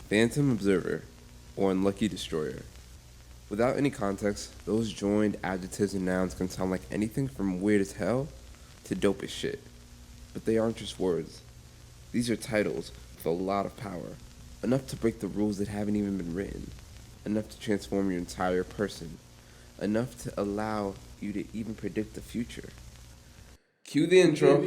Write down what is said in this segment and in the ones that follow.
Phantom Observer, or Unlucky Destroyer. Without any context, those joined adjectives and nouns can sound like anything from weird as hell to dope as shit. But they aren't just words. These are titles with a lot of power, enough to break the rules that haven't even been written, enough to transform your entire person, enough to allow you to even predict the future. Cue the intro.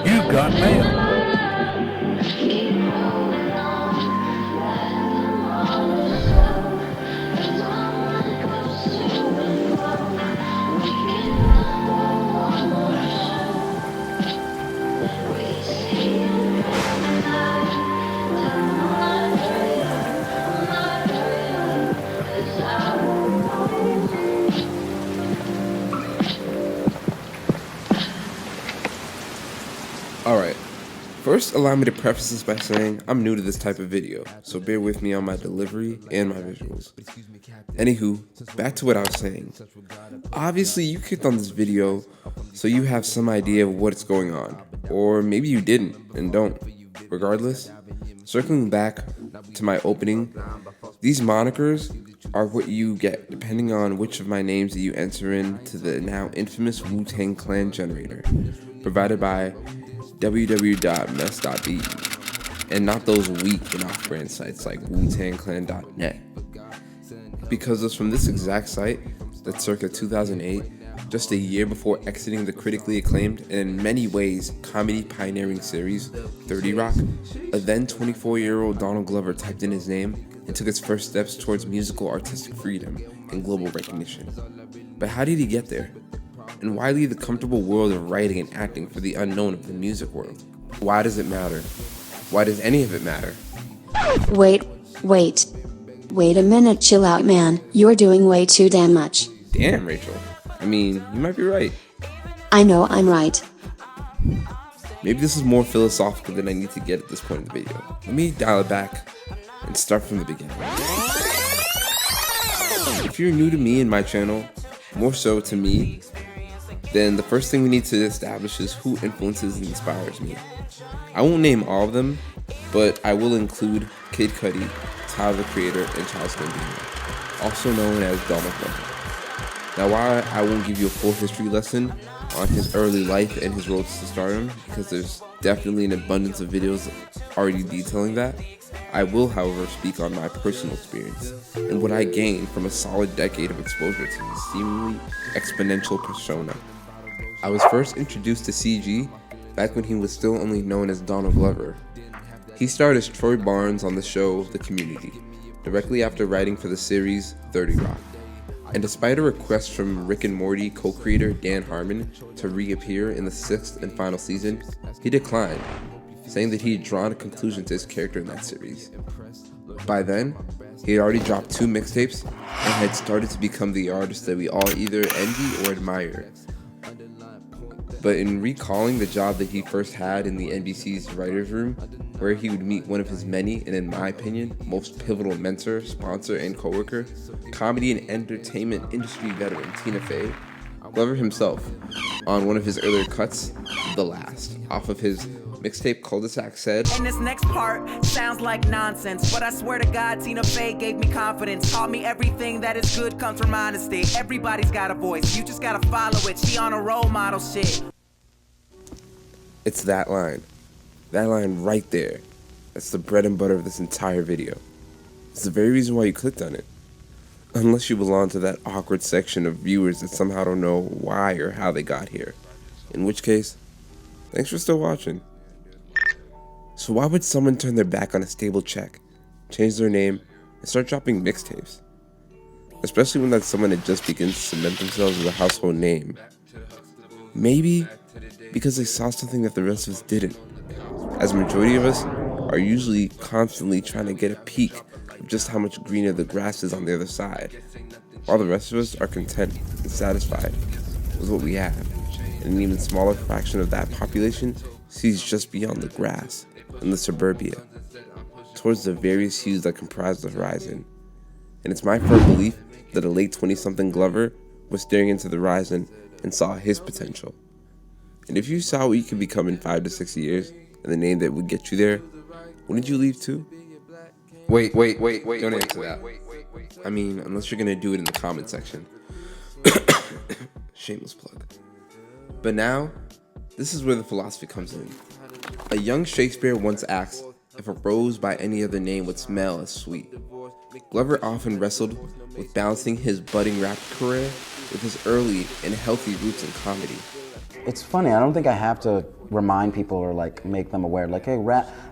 You got mail. Alright, first allow me to preface this by saying I'm new to this type of video, so bear with me on my delivery and my visuals. Anywho, back to what I was saying. Obviously you clicked on this video so you have some idea of what's going on, or maybe you didn't and don't. Regardless, circling back to my opening, these monikers are what you get depending on which of my names that you enter into the now infamous Wu-Tang Clan generator, provided by www.mess.de, and not those weak and off-brand sites like wutangclan.net. Because it's from this exact site that circa 2008, just a year before exiting the critically acclaimed and in many ways comedy pioneering series 30 Rock, a then 24-year-old Donald Glover typed in his name and took his first steps towards musical artistic freedom and global recognition. But how did he get there? And why leave the comfortable world of writing and acting for the unknown of the music world? Why does it matter? Why does any of it matter? Wait a minute, chill out, man. You're doing way too damn much. Damn, Rachel. I mean, you might be right. I know I'm right. Maybe this is more philosophical than I need to get at this point in the video. Let me dial it back and start from the beginning. If you're new to me and my channel, more so to me, then the first thing we need to establish is who influences and inspires me. I won't name all of them, but I will include Kid Cudi, Tyler the Creator, and Childish Gambino, also known as Donald Glover. Now, while I won't give you a full history lesson on his early life and his road to stardom, because there's definitely an abundance of videos already detailing that, I will, however, speak on my personal experience and what I gained from a solid decade of exposure to his seemingly exponential persona. I was first introduced to CG back when he was still only known as Donald Glover. He starred as Troy Barnes on the show The Community, directly after writing for the series 30 Rock. And despite a request from Rick and Morty co-creator Dan Harmon to reappear in the 6th and final season, he declined, saying that he had drawn a conclusion to his character in that series. By then, he had already dropped 2 mixtapes and had started to become the artist that we all either envy or admire. But in recalling the job that he first had in the NBC's writer's room, where he would meet one of his many, and in my opinion, most pivotal mentor, sponsor, and coworker, comedy and entertainment industry veteran Tina Fey, Glover himself, on one of his earlier cuts, The Last, off of his mixtape Cul-de-sac said, "And this next part sounds like nonsense, but I swear to God, Tina Fey gave me confidence, taught me everything that is good comes from honesty. Everybody's got a voice, you just gotta follow it. She on a role model shit." It's that line right there. That's the bread and butter of this entire video. It's the very reason why you clicked on it. Unless you belong to that awkward section of viewers that somehow don't know why or how they got here. In which case, thanks for still watching. So why would someone turn their back on a stable check, change their name, and start dropping mixtapes? Especially when that someone had just begun to cement themselves as a household name. Maybe because they saw something that the rest of us didn't, as the majority of us are usually constantly trying to get a peek of just how much greener the grass is on the other side, while the rest of us are content and satisfied with what we have, and an even smaller fraction of that population sees just beyond the grass and the suburbia, towards the various hues that comprise the horizon. And it's my firm belief that a late 20-something Glover was staring into the horizon and saw his potential. And if you saw what you could become in 5 to 6 years, and the name that would get you there, wouldn't you leave too? Wait, don't answer that. I mean, unless you're gonna do it in the comment section. Shameless plug. But now, this is where the philosophy comes in. A young Shakespeare once asked if a rose by any other name would smell as sweet. Glover often wrestled with balancing his budding rap career with his early and healthy roots in comedy. It's funny, I don't think I have to remind people or like make them aware, like, hey,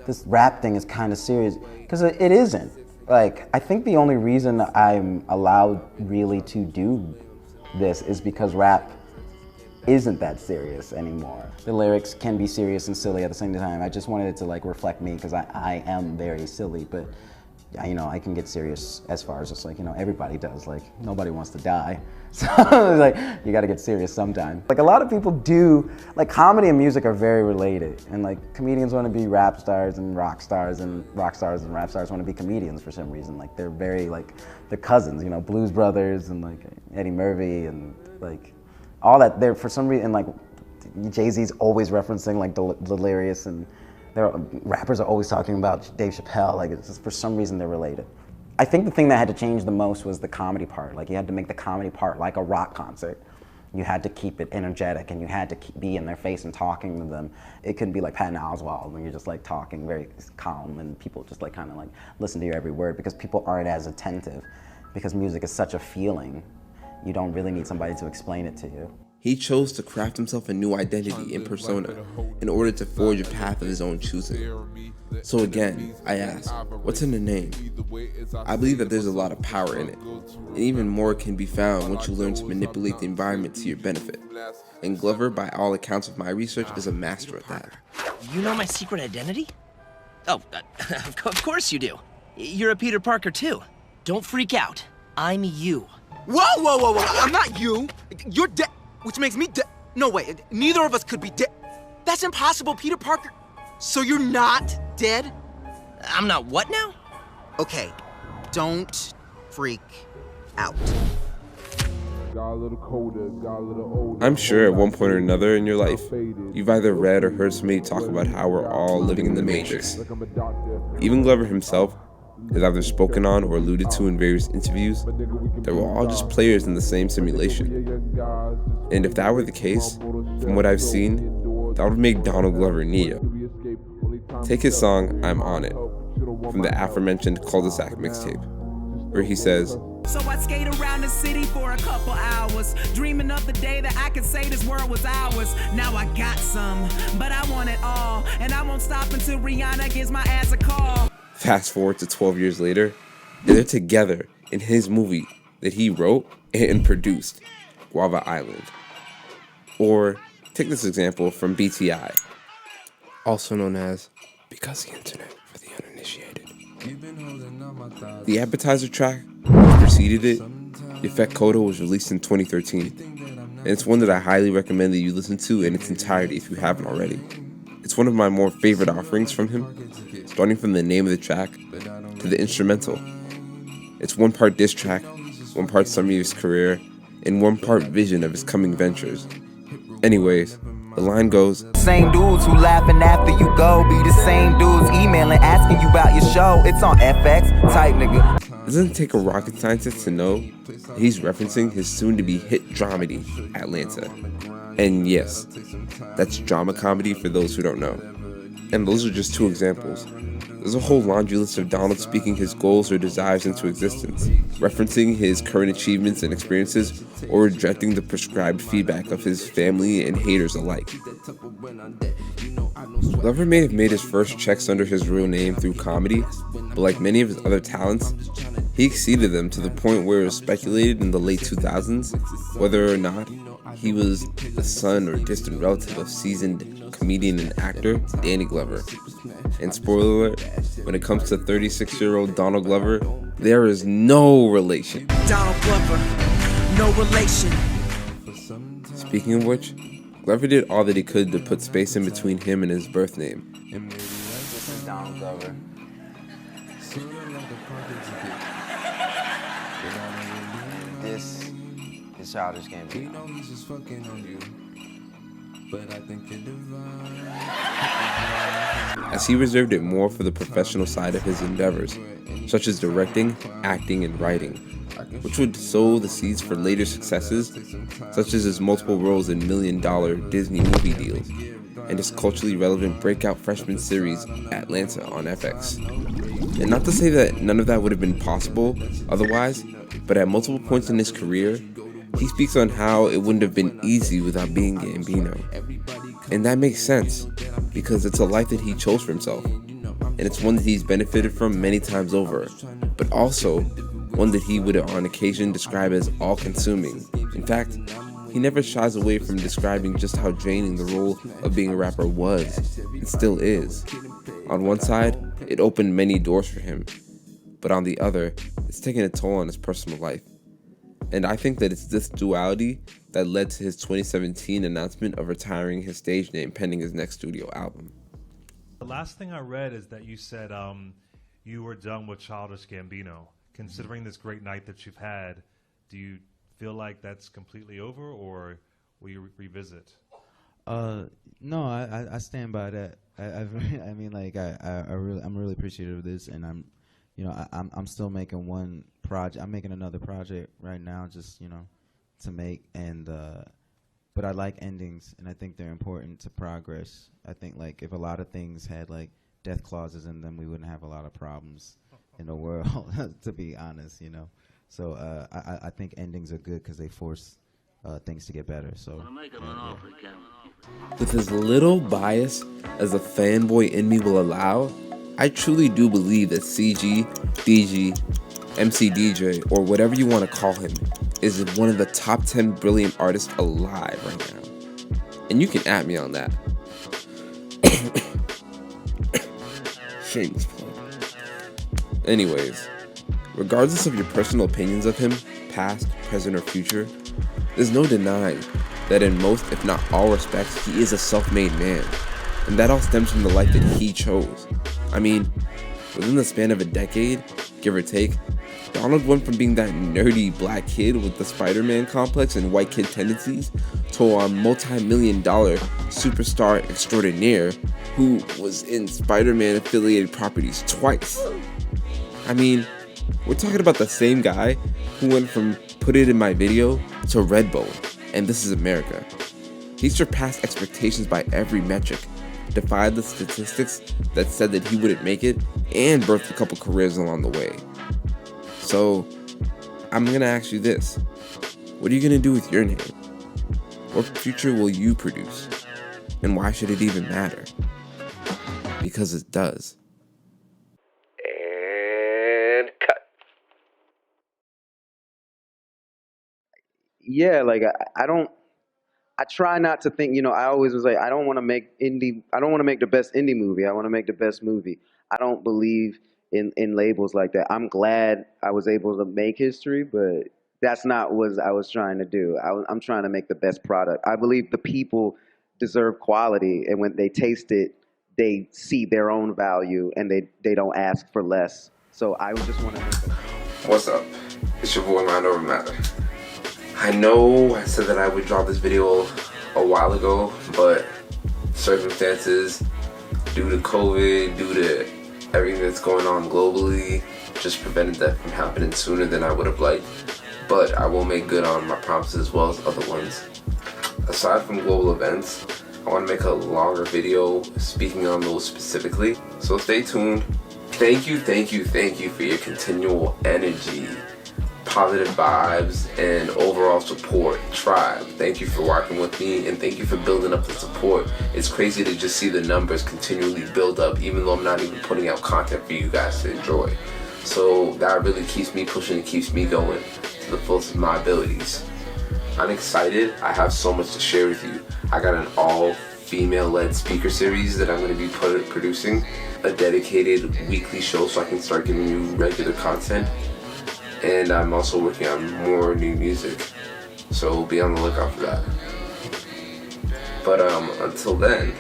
this rap thing is kind of serious, because it isn't. Like, I think the only reason I'm allowed really to do this is because rap isn't that serious anymore. The lyrics can be serious and silly at the same time. I just wanted it to like reflect me, because I am very silly, but you know, I can get serious as far as just like, you know, everybody does. Like, nobody wants to die. So like, you gotta get serious sometime. Like, a lot of people do, like, comedy and music are very related. And like, comedians wanna be rap stars, and rock stars and rap stars wanna be comedians for some reason. Like, they're very, like, they're cousins, you know, Blues Brothers and like Eddie Murphy and like, all that. They're, for some reason, like, Jay-Z's always referencing like Delirious, and rappers are always talking about Dave Chappelle. Like, it's just, for some reason they're related. I think the thing that had to change the most was the comedy part. Like, you had to make the comedy part like a rock concert. You had to keep it energetic, and you had to be in their face and talking to them. It couldn't be like Patton Oswalt when you're just like talking very calm and people just like kind of like listen to your every word, because people aren't as attentive, because music is such a feeling. You don't really need somebody to explain it to you. He chose to craft himself a new identity and persona in order to forge a path of his own choosing. So again, I ask, what's in the name? I believe that there's a lot of power in it, and even more can be found once you learn to manipulate the environment to your benefit. And Glover, by all accounts of my research, is a master at that. You know my secret identity? Oh, of course you do. You're a Peter Parker too. Don't freak out. I'm you. Whoa! I'm not you. You're dead. Which makes me dead. No way, neither of us could be dead. That's impossible, Peter Parker. So you're not dead? I'm not what now? Okay, don't freak out. I'm sure at one point or another in your life, you've either read or heard somebody talk about how we're all living in the Matrix. Even Glover himself has either spoken on or alluded to in various interviews that we're all just players in the same simulation. And if that were the case, from what I've seen, that would make Donald Glover Neo. Take his song, I'm On It, from the aforementioned Cul-de-sac mixtape, where he says, So I skate around the city for a couple hours, dreaming of the day that I could say this world was ours. Now I got some, but I want it all, and I won't stop until Rihanna gives my ass a call. Fast forward to 12 years later, and they're together in his movie that he wrote and produced, Guava Island. Or take this example from BTI, also known as Because the Internet for the Uninitiated. The appetizer track which preceded it, Yaphet Kotto, was released in 2013, and it's one that I highly recommend that you listen to in its entirety if you haven't already. It's one of my more favorite offerings from him, starting from the name of the track to the instrumental. It's one part diss track, one part summary of his career, and one part vision of his coming ventures. Anyways, the line goes, Same dudes who laughing after you go be the same dudes emailing asking you about your show. It's on FX, type nigga. It doesn't take a rocket scientist to know that he's referencing his soon-to-be hit dramedy, Atlanta. And yes, that's drama comedy for those who don't know. And those are just two examples. There's a whole laundry list of Donald speaking his goals or desires into existence, referencing his current achievements and experiences, or rejecting the prescribed feedback of his family and haters alike. Glover may have made his first checks under his real name through comedy, but like many of his other talents, he exceeded them to the point where it was speculated in the late 2000s whether or not he was the son or distant relative of seasoned comedian and actor Danny Glover. And spoiler alert, when it comes to 36-year-old Donald Glover, there is no relation. Donald Glover, no relation. Speaking of which, Glover did all that he could to put space in between him and his birth name. This is Donald Glover. This is Childish Gambino. As he reserved it more for the professional side of his endeavors, such as directing, acting, and writing, which would sow the seeds for later successes, such as his multiple roles in million-dollar Disney movie deals, and his culturally relevant breakout freshman series, Atlanta, on FX. And not to say that none of that would have been possible otherwise, but at multiple points in his career, he speaks on how it wouldn't have been easy without being Gambino. And that makes sense, because it's a life that he chose for himself, and it's one that he's benefited from many times over, but also one that he would on occasion describe as all-consuming. In fact, he never shies away from describing just how draining the role of being a rapper was, and still is. On one side, it opened many doors for him, but on the other, it's taken a toll on his personal life. And I think that it's this duality that led to his 2017 announcement of retiring his stage name pending his next studio album. The last thing I read is that you said you were done with Childish Gambino. Considering this great night that you've had, do you feel like that's completely over, or will you revisit? No, I stand by that. I mean, like I'm really appreciative of this, and I'm still making one project. I'm making another project right now, just to make, and but I like endings, and I think they're important to progress. I think like if a lot of things had like death clauses in them, we wouldn't have a lot of problems in the world, to be honest, So I think endings are good because they force things to get better. So. With as little bias as the fanboy in me will allow, I truly do believe that CG, DG, MC DJ, or whatever you want to call him, is one of the top 10 brilliant artists alive right now. And you can at me on that. Shameless plug. Anyways, regardless of your personal opinions of him, past, present, or future, there's no denying that in most, if not all respects, he is a self-made man. And that all stems from the life that he chose. I mean, within the span of a decade, give or take, Donald went from being that nerdy black kid with the Spider-Man complex and white kid tendencies to a multi-million-dollar superstar extraordinaire who was in Spider-Man affiliated properties twice. I mean, we're talking about the same guy who went from Put It In My Video to Redbone, and This Is America. He surpassed expectations by every metric, defied the statistics that said that he wouldn't make it, and birthed a couple careers along the way. So, I'm gonna ask you this. What are you gonna do with your name? What future will you produce? And why should it even matter? Because it does. And cut. Yeah, like I try not to think, I always was like, I don't want to make the best indie movie. I want to make the best movie. I don't believe in labels like that. I'm glad I was able to make history, but that's not what I was trying to do. I'm trying to make the best product. I believe the people deserve quality, and when they taste it, they see their own value, and they don't ask for less. So I just want to make it. What's up? It's your boy, Mind Over Matter. I know I said that I would drop this video a while ago, but circumstances, due to COVID, due to everything that's going on globally, just prevented that from happening sooner than I would have liked. But I will make good on my promises as well as other ones. Aside from global events, I want to make a longer video speaking on those specifically, so stay tuned. Thank you for your continual energy, positive vibes, and overall support. Tribe, thank you for rocking with me, and thank you for building up the support. It's crazy to just see the numbers continually build up, even though I'm not even putting out content for you guys to enjoy. So that really keeps me pushing and keeps me going to the fullest of my abilities. I'm excited. I have so much to share with you. I got an all-female-led speaker series that I'm going to be producing, a dedicated weekly show so I can start giving you regular content. And I'm also working on more new music, so be on the lookout for that. But until then,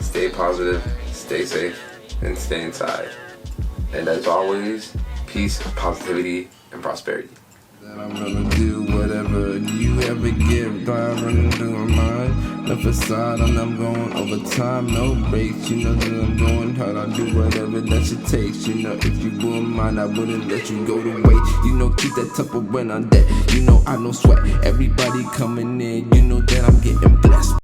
stay positive, stay safe, and stay inside. And as always, peace, positivity, and prosperity. I'm gonna do whatever you ever give, I'm running through my mind. The facade and I'm going over time, no breaks. You know that I'm going hard, I'll do whatever that it takes. You know, if you wouldn't mind, I wouldn't let you go to waste. You know, keep that Tupperware on deck. You know, I don't sweat. Everybody coming in, you know that I'm getting blessed.